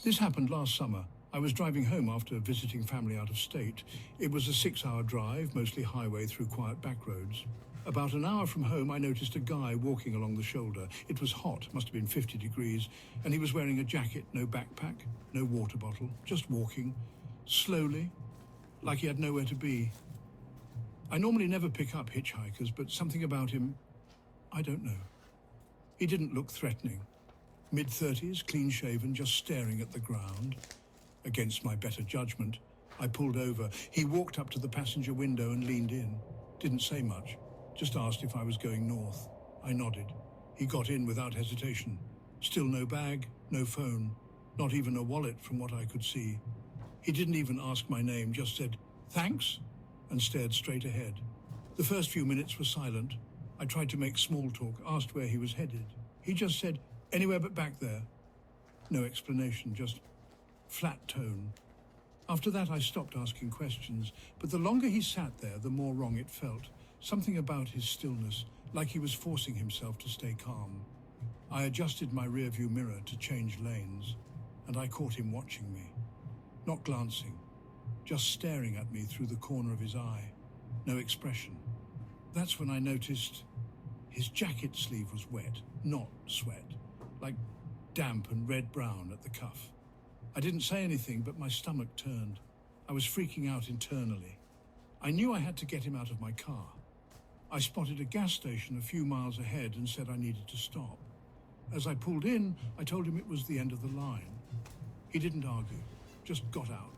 This happened last summer. I was driving home after visiting family out of state. It was a 6-hour drive, mostly highway through quiet back roads. About an hour from home, I noticed a guy walking along the shoulder. It was hot, must have been 50 degrees, and he was wearing a jacket, no backpack, no water bottle, just walking, slowly, like he had nowhere to be. I normally never pick up hitchhikers, but something about him, I don't know. He didn't look threatening. Mid-30s, clean-shaven, just staring at the ground. Against my better judgment, I pulled over. He walked up to the passenger window and leaned in. Didn't say much, just asked if I was going north. I nodded. He got in without hesitation. Still no bag, no phone, not even a wallet from what I could see. He didn't even ask my name, just said, "Thanks," and stared straight ahead. The first few minutes were silent. I tried to make small talk, asked where he was headed. He just said, "Anywhere but back there." No explanation, just flat tone. After that, I stopped asking questions, but the longer he sat there, the more wrong it felt. Something about his stillness, like he was forcing himself to stay calm. I adjusted my rearview mirror to change lanes, and I caught him watching me. Not glancing, just staring at me through the corner of his eye. No expression. That's when I noticed his jacket sleeve was wet, not sweat, like damp and red-brown at the cuff. I didn't say anything, but my stomach turned. I was freaking out internally. I knew I had to get him out of my car. I spotted a gas station a few miles ahead and said I needed to stop. As I pulled in, I told him it was the end of the line. He didn't argue, just got out.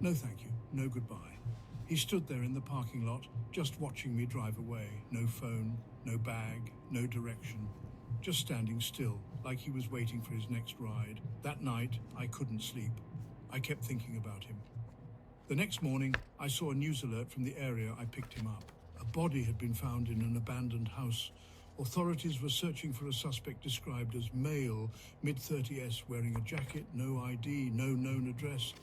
No thank you, no goodbye. He stood there in the parking lot, just watching me drive away. No phone, no bag, no direction. Just standing still, like he was waiting for his next ride. That night, I couldn't sleep. I kept thinking about him. The next morning, I saw a news alert from the area. I picked him up. A body had been found in an abandoned house. Authorities were searching for a suspect described as male, mid-30s, wearing a jacket, no ID, no known address.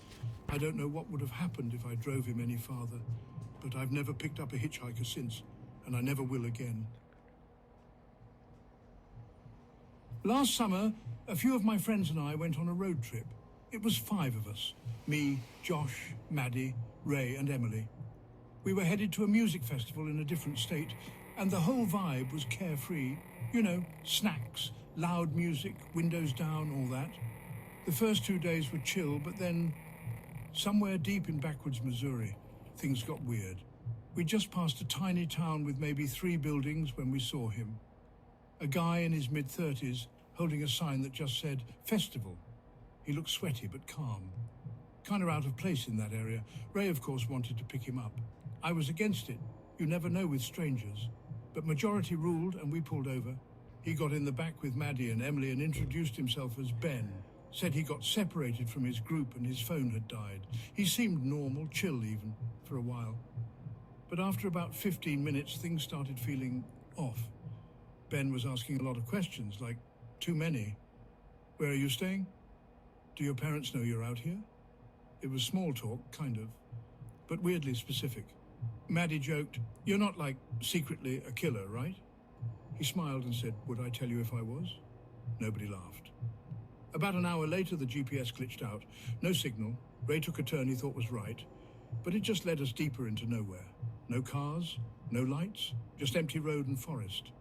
I don't know what would have happened if I drove him any farther, but I've never picked up a hitchhiker since, and I never will again. Last summer, a few of my friends and I went on a road trip. It was 5 of us. Me, Josh, Maddie, Ray and Emily. We were headed to a music festival in a different state, and the whole vibe was carefree. You know, snacks, loud music, windows down, all that. The first 2 days were chill, but then, somewhere deep in backwoods Missouri, things got weird. We just passed a tiny town with maybe 3 buildings when we saw him. A guy in his mid-30s holding a sign that just said, "Festival." He looked sweaty but calm. Kind of out of place in that area. Ray, of course, wanted to pick him up. I was against it. You never know with strangers. But majority ruled and we pulled over. He got in the back with Maddie and Emily and introduced himself as Ben. Said he got separated from his group and his phone had died. He seemed normal, chill even, for a while. But after about 15 minutes, things started feeling off. Ben was asking a lot of questions, like, too many. "Where are you staying? Do your parents know you're out here?" It was small talk, kind of, but weirdly specific. Maddie joked, "You're not, like, secretly a killer, right?" He smiled and said, "Would I tell you if I was?" Nobody laughed. About an hour later, the GPS glitched out. No signal. Ray took a turn he thought was right, but it just led us deeper into nowhere. No cars, no lights, just empty road and forest.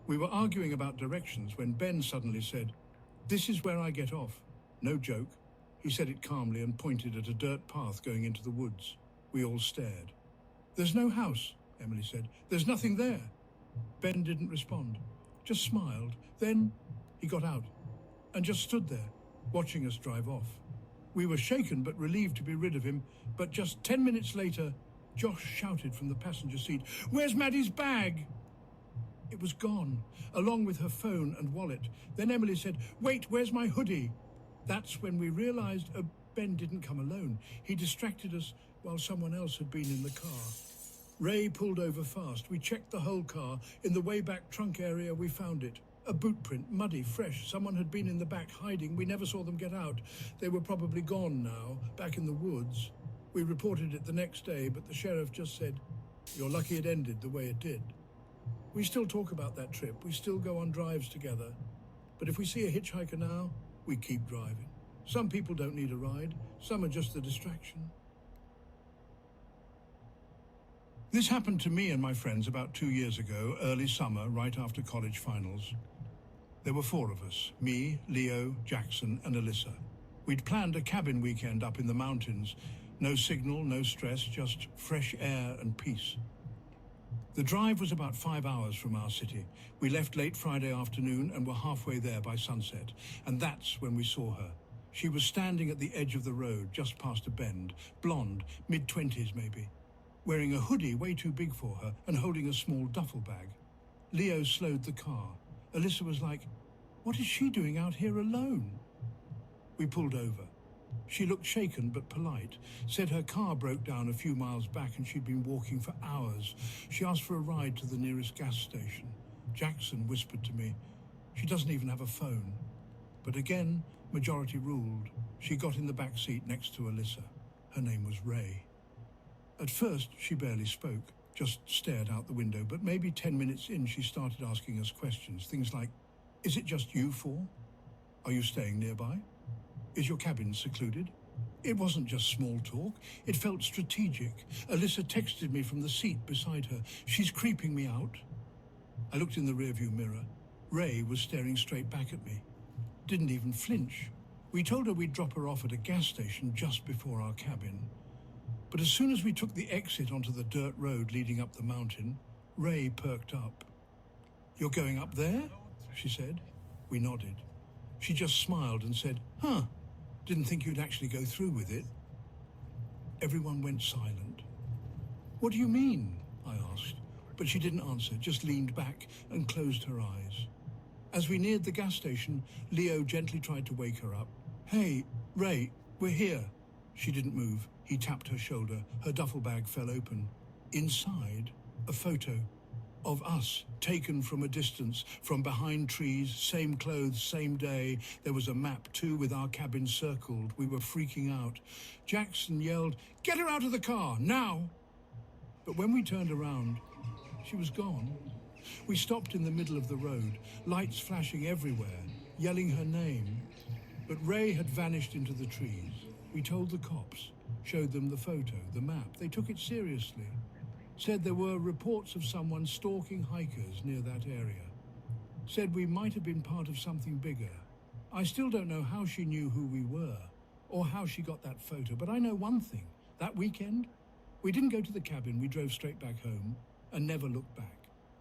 We were arguing about directions when Ben suddenly said, "This is where I get off." No joke. He said it calmly and pointed at a dirt path going into the woods. We all stared. "There's no house," Emily said. "There's nothing there." Ben didn't respond, just smiled. Then he got out and just stood there, watching us drive off. We were shaken but relieved to be rid of him, but just 10 minutes later, Josh shouted from the passenger seat, "Where's Maddie's bag?" It was gone, along with her phone and wallet. Then Emily said, "Wait, where's my hoodie?" That's when we realized Ben didn't come alone. He distracted us while someone else had been in the car. Ray pulled over fast. We checked the whole car. In the way back trunk area, we found it. A boot print, muddy, fresh. Someone had been in the back hiding. We never saw them get out. They were probably gone now, back in the woods. We reported it the next day, but the sheriff just said, "You're lucky it ended the way it did." We still talk about that trip. We still go on drives together. But if we see a hitchhiker now, we keep driving. Some people don't need a ride. Some are just a distraction. This happened to me and my friends about 2 years ago, early summer, right after college finals. There were 4 of us, me, Leo, Jackson, and Alyssa. We'd planned a cabin weekend up in the mountains. No signal, no stress, just fresh air and peace. The drive was about 5 hours from our city. We left late Friday afternoon and were halfway there by sunset. And that's when we saw her. She was standing at the edge of the road, just past a bend, blonde, mid-20s maybe, wearing a hoodie way too big for her and holding a small duffel bag. Leo slowed the car. Alyssa was like, "What is she doing out here alone?" We pulled over. She looked shaken but polite, said her car broke down a few miles back and she'd been walking for hours. She asked for a ride to the nearest gas station. Jackson whispered to me, "She doesn't even have a phone." But again, majority ruled. She got in the back seat next to Alyssa. Her name was Ray. At first, she barely spoke, just stared out the window, but maybe 10 minutes in, she started asking us questions. Things like, "Is it just you 4? Are you staying nearby? Is your cabin secluded?" It wasn't just small talk. It felt strategic. Alyssa texted me from the seat beside her, "She's creeping me out." I looked in the rearview mirror. Ray was staring straight back at me. Didn't even flinch. We told her we'd drop her off at a gas station just before our cabin. But as soon as we took the exit onto the dirt road leading up the mountain, Ray perked up. "You're going up there?" she said. We nodded. She just smiled and said, "Huh, didn't think you'd actually go through with it." Everyone went silent. "What do you mean?" I asked, but she didn't answer, just leaned back and closed her eyes. As we neared the gas station, Leo gently tried to wake her up. "Hey, Ray, we're here." She didn't move. He tapped her shoulder. Her duffel bag fell open. Inside, a photo of us, taken from a distance, from behind trees, same clothes, same day. There was a map too, with our cabin circled. We were freaking out. Jackson yelled, "Get her out of the car, now!" But when we turned around, she was gone. We stopped in the middle of the road, lights flashing everywhere, yelling her name. But Ray had vanished into the trees. We told the cops, showed them the photo, the map. They took it seriously. Said there were reports of someone stalking hikers near that area. Said we might have been part of something bigger. I still don't know how she knew who we were or how she got that photo, but I know one thing. That weekend, we didn't go to the cabin, we drove straight back home and never looked back.